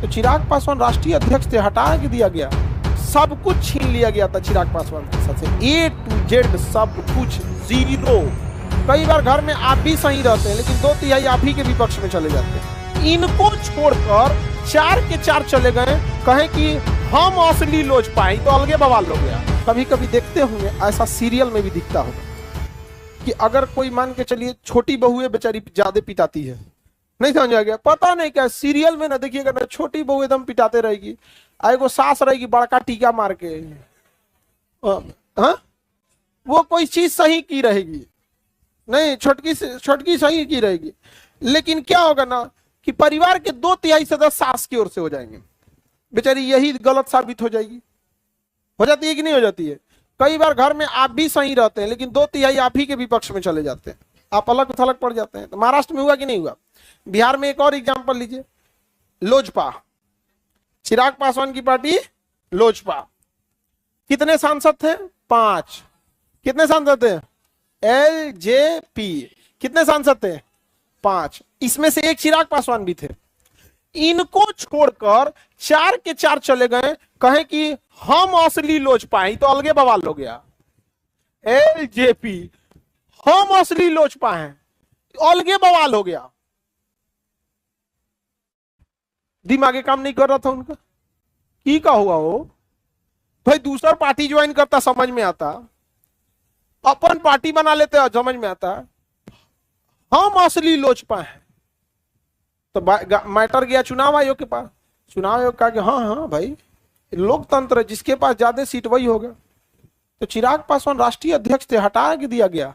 तो चिराग पासवान राष्ट्रीय अध्यक्ष थे, हटा के दिया गया, सब कुछ छीन लिया गया था चिराग पासवान के साथ से, A to Z सब कुछ जीरो। कई बार घर में आप भी सही रहते हैं लेकिन 2/3 आप ही के विपक्ष में चले जाते हैं। इनको छोड़कर 4 के 4 चले गए, कहें कि हम असली लोजपा तो अलगे बवाल हो गया। कभी कभी देखते होंगे, ऐसा सीरियल में भी दिखता होगा कि अगर कोई मान के चलिए छोटी बहू है बेचारी ज्यादा पिटाती है, नहीं समझ आ गया, पता नहीं क्या सीरियल में ना देखिएगा ना, छोटी बहू एकदम पिटाते रहेगी, एगो सास रहेगी बड़का टीका मार के, हाँ वो कोई चीज सही की रहेगी नहीं, छोटकी सही की रहेगी, लेकिन क्या होगा ना कि परिवार के 2/3 सदस्य सास की ओर से हो जाएंगे, बेचारी यही गलत साबित हो जाएगी। हो जाती है कि नहीं हो जाती है? कई बार घर में आप भी सही रहते हैं लेकिन 2/3 आप ही के विपक्ष में चले जाते हैं, आप अलग थलग पड़ जाते हैं। तो महाराष्ट्र में हुआ कि नहीं हुआ? बिहार में एक और एग्जाम्पल लीजिए, लोजपा, चिराग पासवान की पार्टी लोजपा, कितने सांसद थे? 5। कितने सांसद थे? LJP, कितने सांसद थे? 5, इसमें से एक चिराग पासवान भी थे। इनको छोड़कर 4 के 4 चले गए, कहें कि हम असली लोजपा तो अलगे बवाल हो गया। LJP हम असली लोजपा हैं, अलगे बवाल हो गया। दिमागे काम नहीं कर रहा था उनका, की का हुआ हो भाई, दूसरा पार्टी ज्वाइन करता समझ में आता, अपन पार्टी बना लेते समझ में आता, हम असली लोजपा हैं। तो मैटर गया चुनाव आयोग के पास, चुनाव आयोग कहा कि हाँ हाँ भाई लोकतंत्र है, जिसके पास ज्यादा सीट वही होगा। तो चिराग पासवान राष्ट्रीय अध्यक्ष थे, हटा के दिया गया,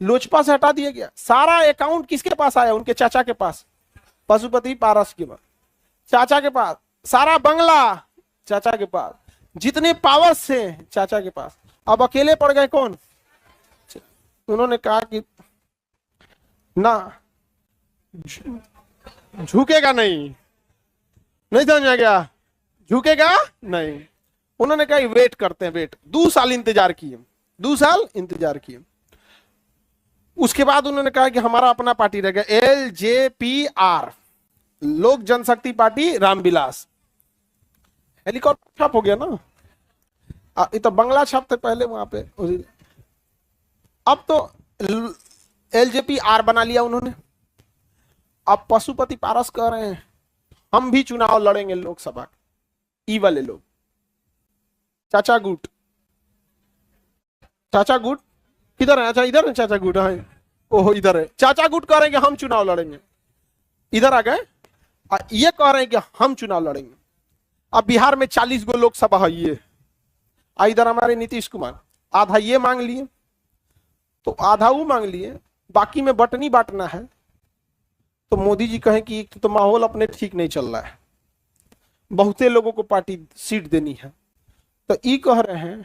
लोजपा से हटा दिया गया। सारा अकाउंट किसके पास आया? उनके चाचा के पास, पशुपति पारस के पास, चाचा के पास, सारा बंगला चाचा के पास, जितने पावर्स से चाचा के पास। अब अकेले पड़ गए कौन? उन्होंने कहा कि ना झुकेगा नहीं, नहीं समझ आ गया, झुकेगा नहीं। उन्होंने कहा वेट करते हैं, वेट। 2 साल इंतजार किए, 2 साल इंतजार किए। उसके बाद उन्होंने कहा कि हमारा अपना पार्टी रहेगा, LJPR, लोक जनशक्ति पार्टी रामविलास। हेलीकॉप्टर छाप हो गया ना, ये तो बंगला छापते पहले वहां पे। अब तो LJPR बना लिया उन्होंने। अब पशुपति पारस कह रहे हैं हम भी चुनाव लड़ेंगे लोकसभा, ई वाले लोग, चाचा गुट, चाचा गुट किधर है? अच्छा इधर है चाचा गुट, है ओहो इधर है। चाचा गुट कह रहे हैं कि हम चुनाव लड़ेंगे, इधर आ गए। ये कह रहे हैं कि हम चुनाव लड़ेंगे। अब बिहार में 40 गो लोकसभा है, ये इधर हमारे नीतीश कुमार आधा ये मांग लिए, तो आधा वो मांग लिए, बाकी में बटनी बांटना है। तो मोदी जी कहें कि तो माहौल अपने ठीक नहीं चल रहा है, बहुते लोगों को पार्टी सीट देनी है, तो ये कह रहे हैं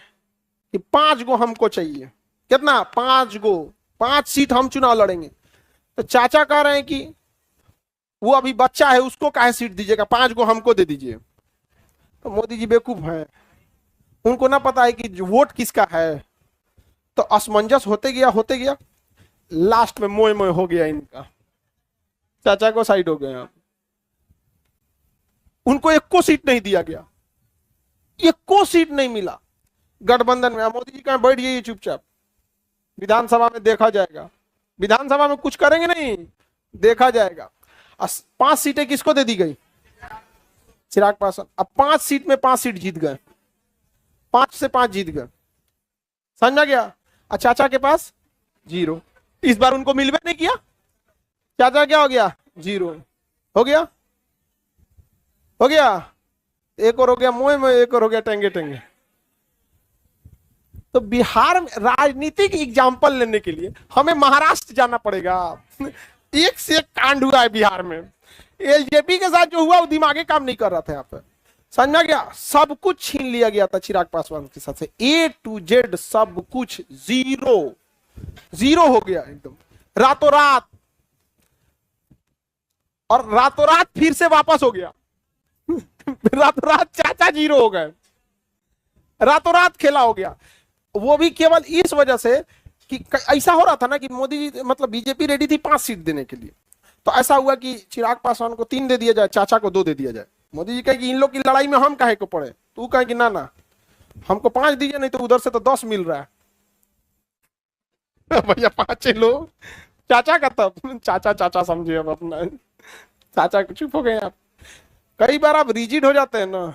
कि 5 गो हमको चाहिए। कितना? 5 गो, 5 सीट हम चुनाव लड़ेंगे। तो चाचा कह रहे हैं कि वो अभी बच्चा है, उसको काहे सीट दीजिएगा, 5 गो हमको दे दीजिए। तो मोदी जी बेवकूफ है, उनको ना पता है कि वोट किसका है। तो असमंजस होते गया, लास्ट में मोए मोए हो गया इनका, चाचा को साइड हो गए। उनको 1 को सीट नहीं दिया गया, 1 को सीट नहीं मिला गठबंधन में। मोदी जी कहाँ बैठ जाइए चुपचाप, विधानसभा में देखा जाएगा, विधानसभा में कुछ करेंगे नहीं, देखा जाएगा। 5 सीटें किसको दे दी गई? चिराग पासवान। अब 5 सीट में 5 सीट जीत गए, 5 से 5 जीत गए, समझा गया। चाचा के पास 0, इस बार उनको मिलवे नहीं किया। चाचा क्या हो गया? 0 हो गया, हो गया। एक और हो गया मोए में, एक और हो गया टेंगे टेंगे। तो बिहार में राजनीतिक एग्जाम्पल लेने के लिए हमें महाराष्ट्र जाना पड़ेगा। एक से एक कांड हुआ है बिहार में। LJP के साथ जो हुआ वो दिमागे काम नहीं कर रहा था यहाँ पे, समझा गया। सब कुछ छीन लिया गया था चिराग पासवान के साथ से, A to Z सब कुछ जीरो हो गया एकदम, रातों रात। और रातों रात फिर से वापस हो गया। रातों रात चाचा 0 हो गए, रातों रात खेला हो गया। वो भी केवल इस वजह से कि ऐसा हो रहा था ना कि मोदी जी मतलब बीजेपी रेडी थी 5 सीट देने के लिए, तो ऐसा हुआ कि चिराग पासवान को 3 दे दिया जाए, चाचा को 2 दे दिया जाए। मोदी जी कहे कि इन लोग की लड़ाई में हम काहे को पड़े, तू कहे कि ना ना हमको 5 दीजिए, नहीं तो उधर से तो 10 मिल रहा है। भैया 5 लोग चाचा का, तब चाचा चाचा समझिए अब अपना, चाचा चुप हो गए आप। कई बार आप रिजिड हो जाते हैं ना,